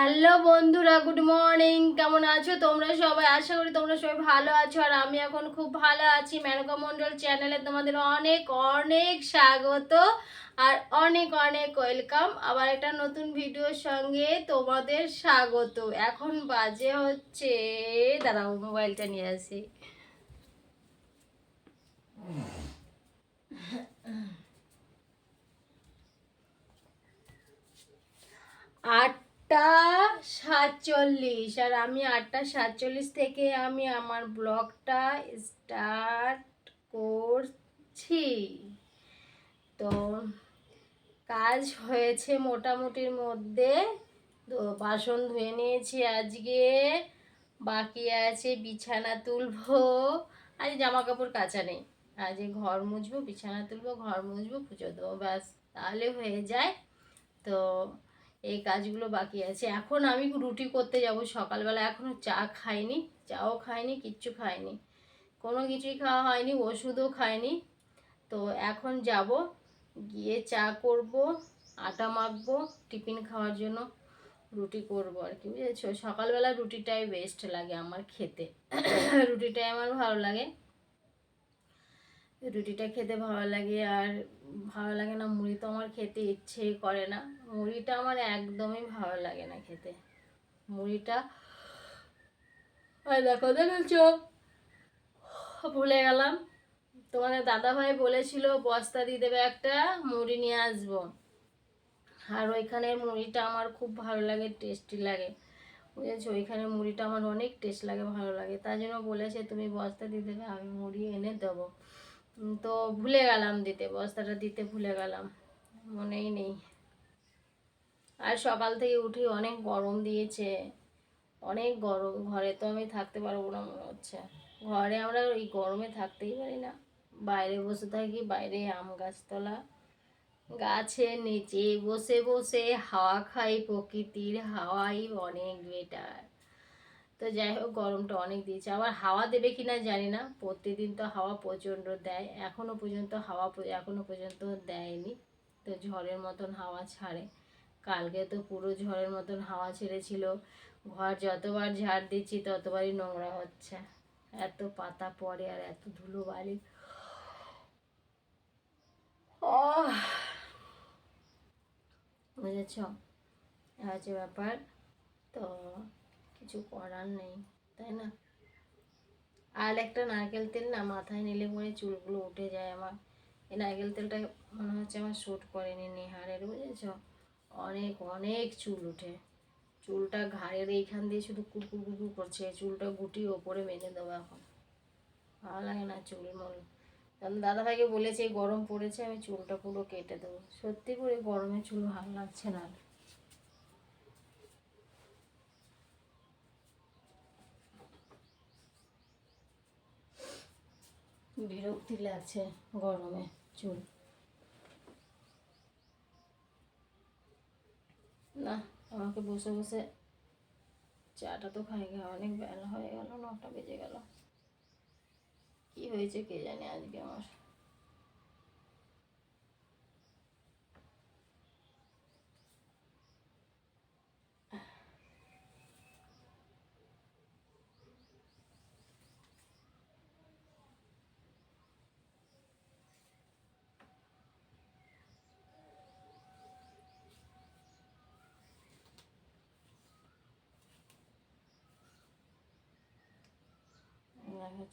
Hello বন্ধুরা, good morning. কেমন আছো তোমরা সবাই? আশা করি তোমরা সবাই ভালো আছো, আর আমি এখন খুব ভালো আছি। মেনকা মণ্ডল চ্যানেলে তোমাদের অনেক অনেক স্বাগত আর অনেক অনেক ওয়েলকাম। আবার একটা নতুন ভিডিওর সঙ্গে তোমাদের স্বাগত। এখন বাজে হচ্ছে, দাঁড়াও মোবাইলটা নিয়ে আসি। 8টা 47, আর আমি 8টা 47 থেকে আমি আমার ব্লগটা স্টার্ট করছি। তো কাজ হয়েছে মোটামুটির মধ্যে। তো বাসন ধুয়ে নিয়েছি আজকে, বাকি আছে বিছানা তুলবো। আজ জামা কাপড় কাচা নেই, আজ ঘর মুছবো, বিছানা তুলবো, ঘর মুছবো, পুজো দেবো, ব্যাস তাহলে হয়ে যায়। তো এই কাজগুলো বাকি আছে। এখন আমি রুটি করতে যাব সকালবেলা। এখনও চা খাইনি, চাও খাইনি, কিচ্ছু খাইনি, কোনো কিছুই খাওয়া হয়নি, ওষুধও খাইনি। তো এখন যাব, গিয়ে চা করব, আটা মাখবো টিফিন খাওয়ার জন্য, রুটি করব আর কি, বুঝেছো? সকালবেলা রুটিটাই বেস্ট লাগে আমার খেতে। রুটিটাই আমার ভালো লাগে, রুটিটা খেতে ভালো লাগে। আর ভালো লাগে না মুড়ি, তো আমার খেতে ইচ্ছেই করে না। মুড়িটা আমার একদমই ভালো লাগে না খেতে, মুড়িটা। আর দেখো দেখেছো, ভুলে গেলাম, তোমাদের দাদাভাই বলেছিল বস্তা দিয়ে দেবে, একটা মুড়ি নিয়ে আসবো। আর ওইখানের মুড়িটা আমার খুব ভালো লাগে, টেস্টি লাগে, বুঝেছো? ওইখানের মুড়িটা আমার অনেক টেস্ট লাগে, ভালো লাগে। তার জন্য বলেছে তুমি বস্তা দিয়ে দেবে, আমি মুড়ি এনে দেবো। তো ভুলে গেলাম দিতে, বস্তাটা দিতে ভুলে গেলাম, মনেই নেই। আর সকাল থেকে উঠে অনেক গরম দিয়েছে, অনেক গরম। ঘরে তো আমি থাকতে পারবো না মনে হচ্ছে, ঘরে আমরা এই গরমে থাকতেই পারি না। বাইরে বসে থাকি, বাইরে আম গাছতলা, গাছের নিচে বসে বসে হাওয়া খাই, প্রকৃতির হাওয়াই অনেক বেটার। তো যাই হোক, গরমটা অনেক দিয়েছে। আবার হাওয়া দেবে কিনা জানি না, প্রতিদিন তো হাওয়া প্রচণ্ড দেয়, এখনো পর্যন্ত এখনো পর্যন্ত দেয়নি। তো ঝড়ের মতন হাওয়া ছাড়ে, কালকে তো পুরো ঝড়ের মতন হাওয়া ছেড়েছিল। ঘর যতবার ঝাড় দিচ্ছি ততবারই নোংরা হচ্ছে, এত পাতা পড়ে আর এত ধুলো বালি। বুঝেছ, হচ্ছে ব্যাপার। তো কিছু করার নেই, তাই না? আর একটা নারকেল তেল না মাথায় নিলে পরে চুলগুলো উঠে যায় আমার। এই নারকেল তেলটা মনে হচ্ছে আমার শ্যুট করেনি নেহারের, বুঝেছ? অনেক অনেক চুল উঠে, চুলটা ঘাড়ের এইখান দিয়ে শুধু কুকুর কুকুর করছে, চুলটা গুটিয়ে ওপরে বেঁধে দেবো এখন, ভালো লাগে না চুল মল। কারণ দাদাভাইকে বলেছে গরম পড়েছে, আমি চুলটা পুরো কেটে দেবো। সত্যি করে গরমে চুল ভালো লাগছে না, বিরক্তি লাগছে গরমে চুল। না, আমাকে বসে বসে চাটা তো খাই গা, অনেক বেলা হয়ে গেল, 9টা বেজে গেল। কি হয়েছে কে জানে আজকে আমার।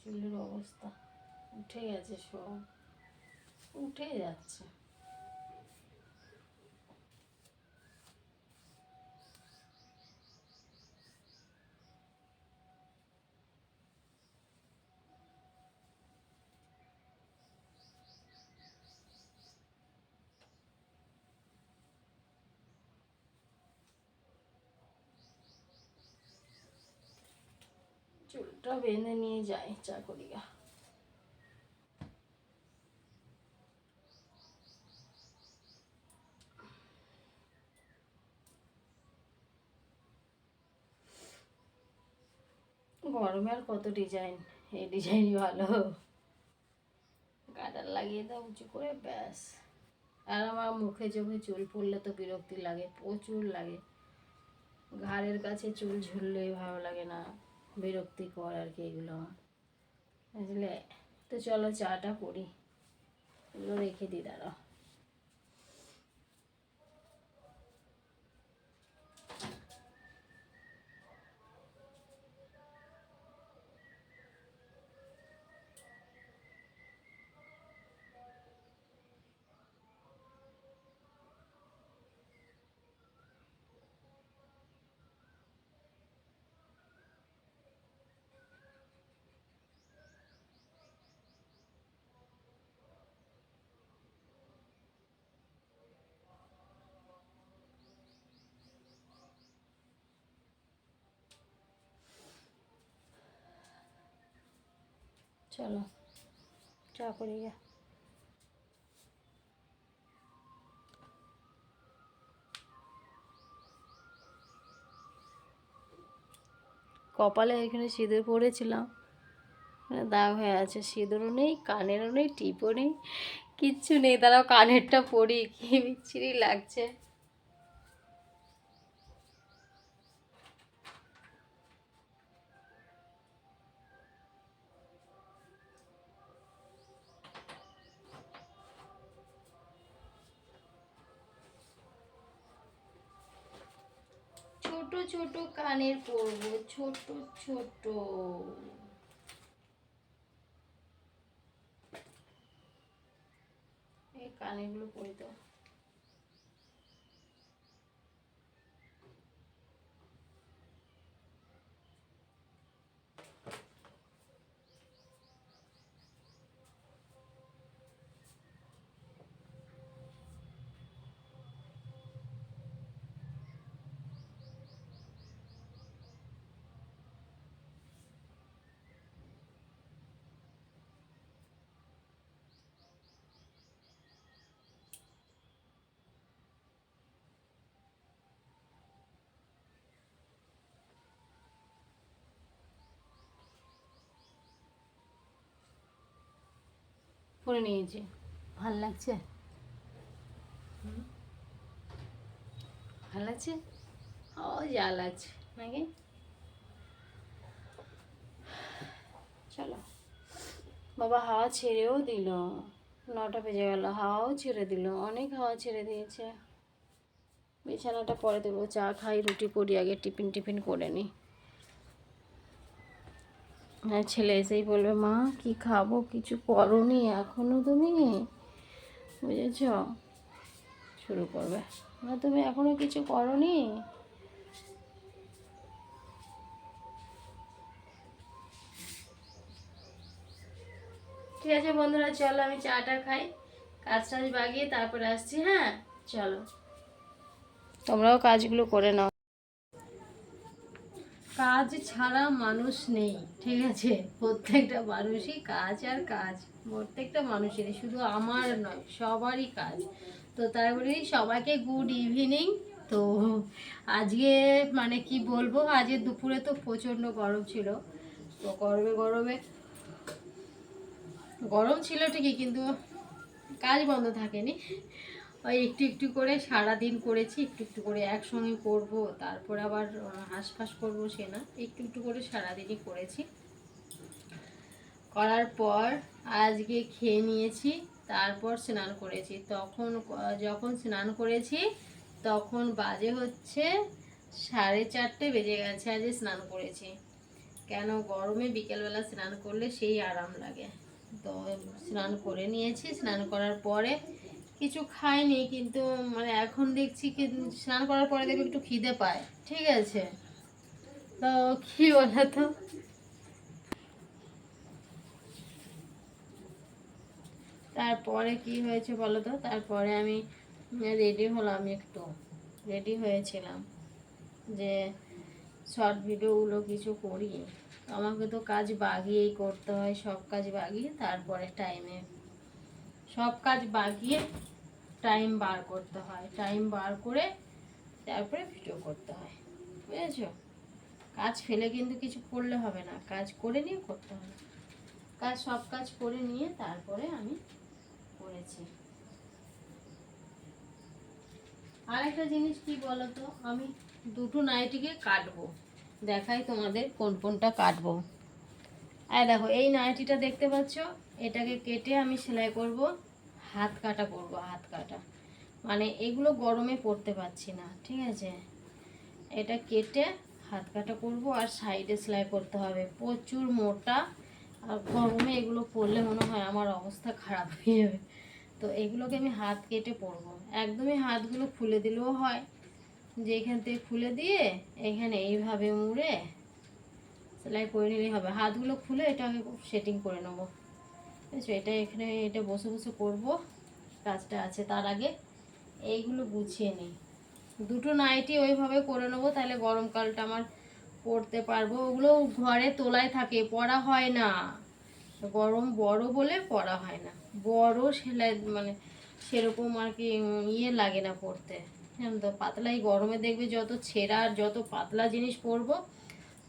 চুলের অবস্থা উঠে গেছে, সব উঠে যাচ্ছে। চুলটা বেঁধে নিয়ে যাই, চা করি গা। গরমে আর কত ডিজাইন, এই ডিজাইনই ভালো, কাটার লাগিয়ে দাও উঁচু করে, ব্যাস। আর আমার মুখে চোখে চুল পড়লে তো বিরক্তি লাগে, প্রচুর লাগে। ঘাড়ের কাছে চুল ঝুললে ভালো লাগে না, বিরক্তিকর আর কি এগুলো, বুঝলে? তো চলো চাটা করি, এগুলো রেখে দিই, দাঁড়াও। চলো চা করি গা। কপালে এখানে সিঁদুর পরেছিলাম, দাগ হয়ে আছে, সিঁদুরও নেই, কানেরও নেই, টিপও নেই, কিচ্ছু নেই। তারাও কানেরটা পরি, কি বিচ্ছিরি লাগছে। ছোট ছোট কানের পরবো, ছোট ছোট। এই কানেরগুলো পরি তো। পরে নিয়েছি, ভাল লাগছে, ভাল লাগছে, ও যা লাগছে নাকি। চলো, বাবা হাওয়া ছেড়েও দিল, 9টা বেজে গেল, হাওয়াও ছেড়ে দিল, অনেক হাওয়া ছেড়ে দিয়েছে। বিছানাটা পরে দেবো, চা খাই, রুটি করি আগে, টিফিন টিফিন করে নিই। হ্যাঁ, ছেলে এসেই বলবে মা কি খাবো, কিছু করোনি এখনো তুমি, বুঝেছ, শুরু করবে, মা তুমি এখনো কিছু করোনি। ঠিক আছে বন্ধুরা, চলো আমি চাটা খাই, কাজ টাজ বাগিয়ে তারপরে আসছি। হ্যাঁ চলো, তোমরাও কাজগুলো করে নাও। কাজ ছাড়া মানুষ নেই, ঠিক আছে? প্রত্যেকটা মানুষই কাজ আর কাজ, প্রত্যেকটা মানুষেরই, শুধু আমার নয়, সবারই কাজ। তো তারপরে সবাইকে গুড ইভিনিং। তো আজকে মানে কি বলবো, আজকে দুপুরে তো প্রচণ্ড গরম ছিল। তো গরমে গরমে গরম ছিল ঠিকই, কিন্তু কাজ বন্ধ থাকেনি। ওই একটু একটু করে সারাদিন করেছি, একটু একটু করে একসঙ্গে করব, তারপর আবার হাঁসফাঁস করবো, সে না, একটু একটু করে সারাদিনই করেছি। করার পর আজকে খেয়ে নিয়েছি, তারপর স্নান করেছি। যখন স্নান করেছি তখন বাজে হচ্ছে 4:30 বেজে গেছে। আজকে স্নান করেছি কেন, গরমে বিকেলবেলা স্নান করলে সেই আরাম লাগে। তো স্নান করে নিয়েছি, স্নান করার পরে কিছু খাইনি, কিন্তু মানে এখন দেখছি কি স্নান করার পরে দেখবে একটু খিদে পায়, ঠিক আছে? তো কি বলতো, তারপরে কি হয়েছে বলো তো, তারপরে আমি রেডি হলাম, একটু রেডি হয়েছিলাম যে শর্ট ভিডিওগুলো কিছু করি। আমাকে তো কাজ বাগিয়েই করতে হয়, সব কাজ বাগিয়ে তারপরে সব কাজ বাগিয়ে টাইম বার করতে হয়, টাইম বার করে তারপরে ভিডিও করতে হয়, বুঝেছো? কাজ ফেলে কিন্তু কিছু করলে হবে না, কাজ করে নিয়ে করতে হবে। সব কাজ করে নিয়ে তারপরে আমি করেছি। আরেকটা জিনিস কি বলতো, আমি দুটো নাইটিকে কাটবো, দেখাই তোমাদের কোন কোনটা কাটবো। আর দেখো এই নাইটিটা দেখতে পাচ্ছ, এটাকে কেটে আমি সেলাই করব, হাত কাটা করব, হাত কাটা। মানে এগুলো গরমে পরতে পারছি না, ঠিক আছে, এটা কেটে হাত কাটা করব। আর সাইডে সেলাই করতে হবে, প্রচুর মোটা। আর গরমে এগুলো পরলে মনে হয় আমার অবস্থা খারাপ হয়ে যাবে। তো এগুলোকে আমি হাত কেটে পরবো, একদমই হাতগুলো খুলে দিলেও হয়, যে এখান থেকে খুলে দিয়ে এখানে এইভাবে মুড়ে সেলাই করে নিলেই হবে। হাতগুলো খুলে এটাকে সেটিং করে নেবো, ঠিক আছে। এটা এখানে এটা বসে বসে করবো, কাজটা আছে। তার আগে এইগুলো গুছিয়ে নিই। দুটো নাইটি ওইভাবে করে নেবো, তাহলে গরমকালটা আমার পরতে পারবো। ওগুলো ঘরে তোলায় থাকে, পরা হয় না, গরম বড় বলে পরা হয় না। বড় সেলাই মানে সেরকম আর কি ইয়ে লাগে না পরতে, জানো তো। পাতলাই গরমে দেখবে যত ছেঁড়া আর যত পাতলা জিনিস পরবো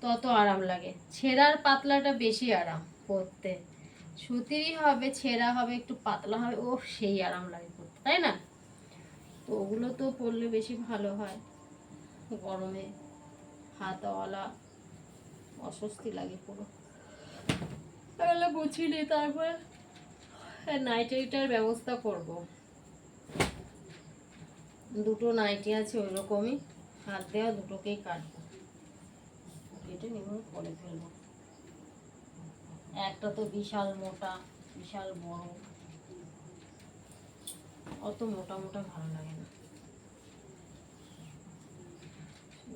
তত আরাম লাগে। ছেঁড়ার পাতলাটা বেশি আরাম পরতে, সুতিরই হবে, ছেঁড়া হবে, একটু পাতলা হবে, ও সেই আরাম লাগে পরতে, তাই না? তো ওগুলো তো পরলে বেশি ভালো হয়। গরমে হাতওয়ালা অস্বস্তি লাগে পুরো। এগুলো গুছিয়ে নিই, তারপর নাইটিটার ব্যবস্থা করব। দুটো নাইটি আছে ওই রকমই, হাত দেওয়া, দুটোকেই কাটবো, কেটে নিব, পরে ফেলবো। একটা তো বিশাল মোটা, বিশাল বড়, অত মোটা মোটা ভালো লাগে না,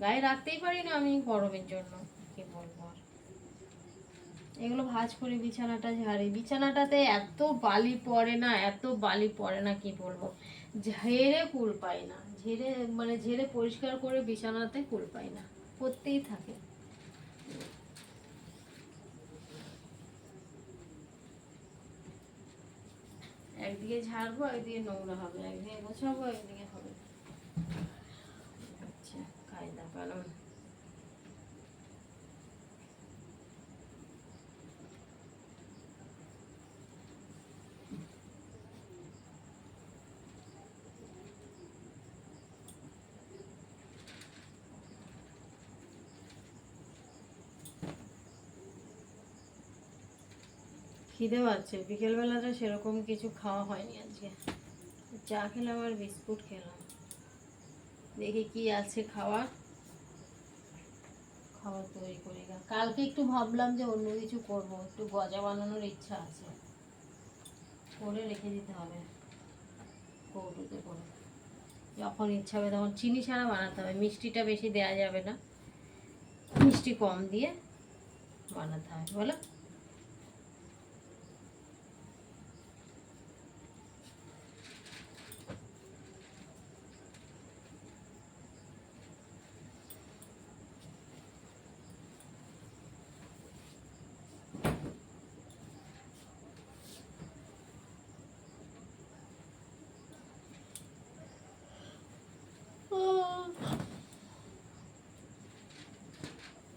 গায়ে রাখতেই পারি না আমি গরমের জন্য, কি বলবো আর। এগুলো ভাঁজ করে বিছানাটা ঝাড়ি, বিছানাটাতে এত বালি পড়ে না, এত বালি পড়ে না, কি বলবো। ঝেড়ে কুল পাই না, ঝেড়ে মানে ঝেড়ে পরিষ্কার করে বিছানাতে কুল পাই না, করতেই থাকে। একদিকে ঝাড়বো, একদিকে নোংরা হবে, একদিকে গোছাবো, একদিকে হবে। আচ্ছা, কায়দা কানুন। খিদে পাচ্ছে, বিকেলবেলাটা সেরকম কিছু খাওয়া হয়নি আজকে। চা খেলাম আর বিস্কুট খেলাম, দেখি কি আছে খাওয়ার, খাবার তৈরি করি। কালকে একটু ভাবলাম যে অন্য কিছু করবো, একটু গজা বানানোর ইচ্ছা আছে, করে রেখে দিতে হবে কৌটোতে করে, যখন ইচ্ছা হবে তখন। চিনি ছাড়া বানাতে হবে, মিষ্টিটা বেশি দেওয়া যাবে না, মিষ্টি কম দিয়ে বানাতে হবে, বলো।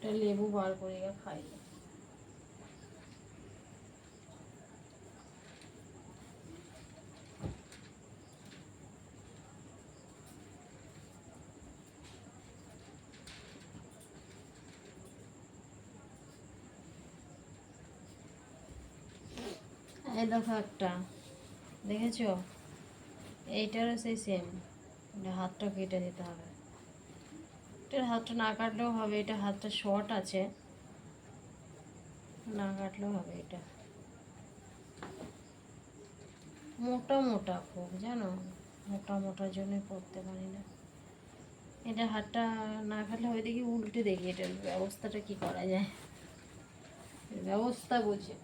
একটা লেবু বার করে খাই। এই দেখো একটা, দেখেছো? এইটারও সেই সেম, হাতটা কেটে দিতে হবে। এটার হাতটা না কাটলেও হবে, এটা হাতটা শর্ট আছে, না কাটলেও হবে। এটা মোটা মোটা খুব, জানো, মোটা মোটার জন্য পরতে পারি না। এটা হাতটা না কাটলে ওই দেখি উল্টে দেখি এটার ব্যবস্থাটা কি করা যায়, ব্যবস্থা বুঝে।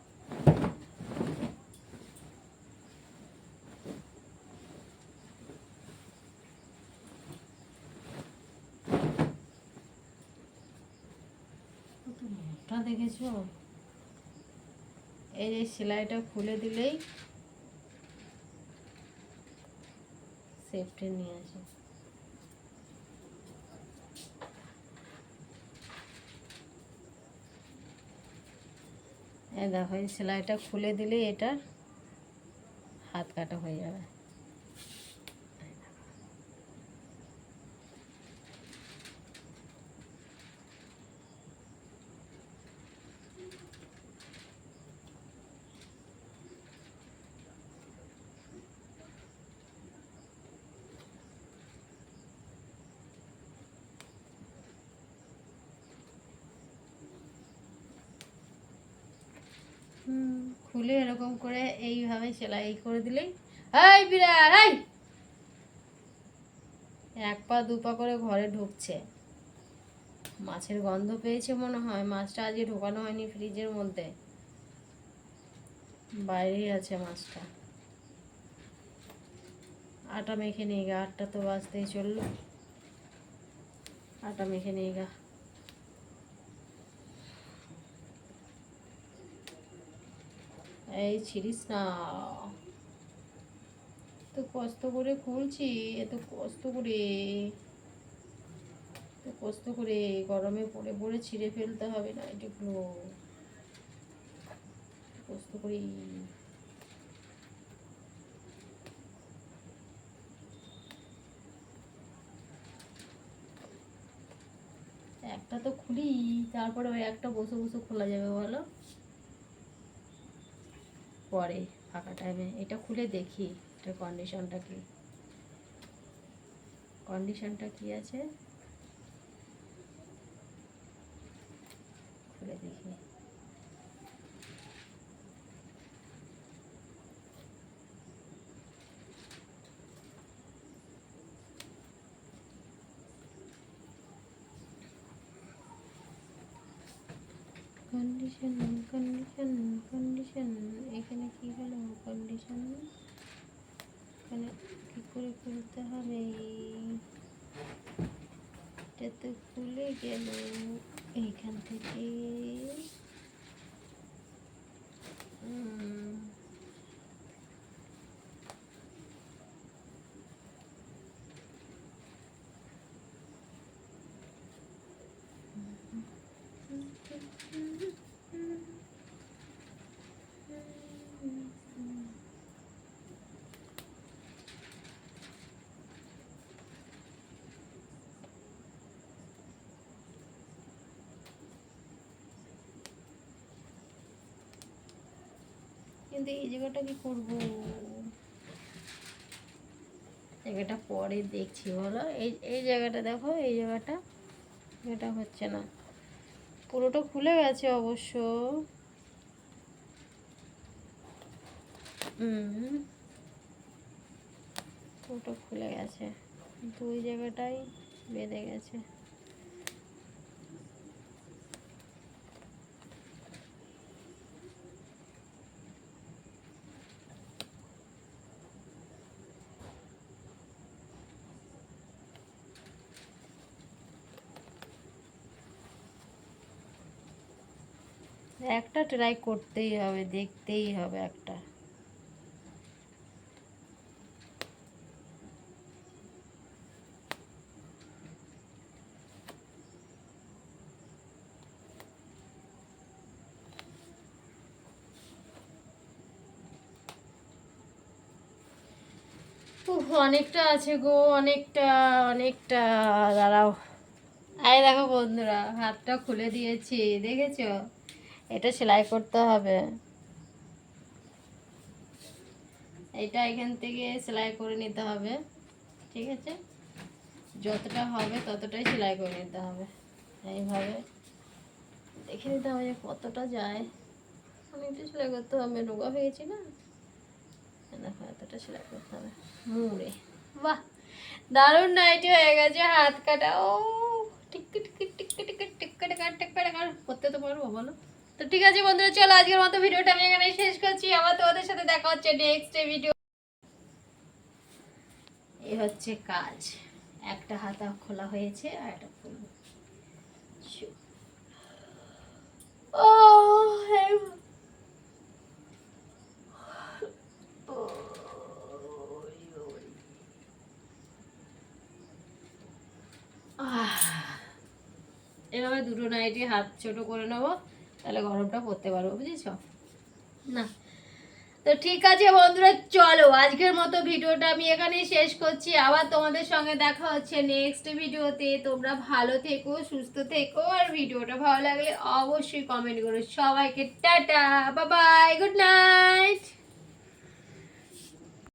মোটা দেখেছো? এই যে সেলাইটা খুলে দিলেই সেফটি নিয়ে আসে। এই দেখো, এই সেলাইটা খুলে দিলেই এটা হাত কাটা হয়ে যাবে। খুলে এরকম করে এইভাবে সেলাই করে দিলেই এই বিড়াল এই এক পা দু পা করে ঘরে ঢুকছে। মাছের গন্ধ পেয়েছে মনে হয়, মাছটা আজকে ঢোকানো হয়নি ফ্রিজের মধ্যে, বাইরেই আছে মাছটা। আটা মেখে নিয়ে গা, 8টা তো বাজতেই চললো, আটা মেখে নিয়ে গা। এই ছিড়িস না, তো কষ্ট করে খুলছি, এত কষ্ট করে গরমে পড়ে পড়ে ছিঁড়ে ফেলতে হবে না, এটুকু কষ্ট করি। একটা তো খুলি, তারপরে ওই একটা বসে বসে খোলা যাবে বলো, পরে ফাঁকা টাইমে এটা খুলে দেখি এটা কন্ডিশনটা কি আছে খুলে দেখি। কন্ডিশন এখানে কি হলো, কন্ডিশন এখানে কি করে খুলতে হবে, এটা তো খুলে গেল এইখান থেকে। কিন্তু এই জায়গাটা কি করবো, জায়গাটা পরে দেখছি বলো। এই জায়গাটা দেখো, এই জায়গাটা এটা হচ্ছে না, পুরোটা খুলে গেছে অবশ্য। পুরোটা খুলে গেছে, কিন্তু ওই জায়গাটাই বেঁধে গেছে। একটা ট্রাই করতেই হবে, দেখতেই হবে একটা। অনেকটা আছে গো, অনেকটা অনেকটা, দাঁড়াও। আই দেখো বন্ধুরা, হাতটা খুলে দিয়েছি, দেখেছো? এটা সেলাই করতে হবে, এটা এখান থেকে সেলাই করে নিতে হবে, ঠিক আছে? যতটা হবে ততটাই সেলাই করে নিতে হবে, এইভাবে দেখে নিতে হবে কতটা যায়। অনেকটা সেলাই করতে হবে, রোগা হয়ে গেছি না, দেখো এতটা সেলাই করতে হবে মুড়ে। বাহ, দারুণ নাইটি হয়ে গেছে, হাত কাটা। ও টিক্কি টিক্কি টিক্কি টিক্কি টিক্কি টিক্কি করতে তো পারবো বলো। তো ঠিক আছে বন্ধুরা, চলো আজকের মতো ভিডিওটা আমি এখানে শেষ করছি, আবার তোমাদের সাথে দেখা হচ্ছে নেক্সট ভিডিও। এই হচ্ছে কাজ, একটা হাতা খোলা হয়েছে আর একটা খুলবো। ও এভাবে দুটো নাইটি হাত ছোট করে নেবো, তাহলে গরমটা পড়তে পারবো, বুঝেছো না? তো ঠিক আছে বন্ধুরা, চলো আজকের মতো ভিডিওটা আমি এখানেই শেষ করছি, আবার তোমাদের সঙ্গে দেখা হচ্ছে নেক্সট ভিডিওতে। তোমরা ভালো থেকো, সুস্থ থেকো, আর ভিডিওটা ভালো লাগলে অবশ্যই কমেন্ট করো। সবাইকে tata, bye bye, good night.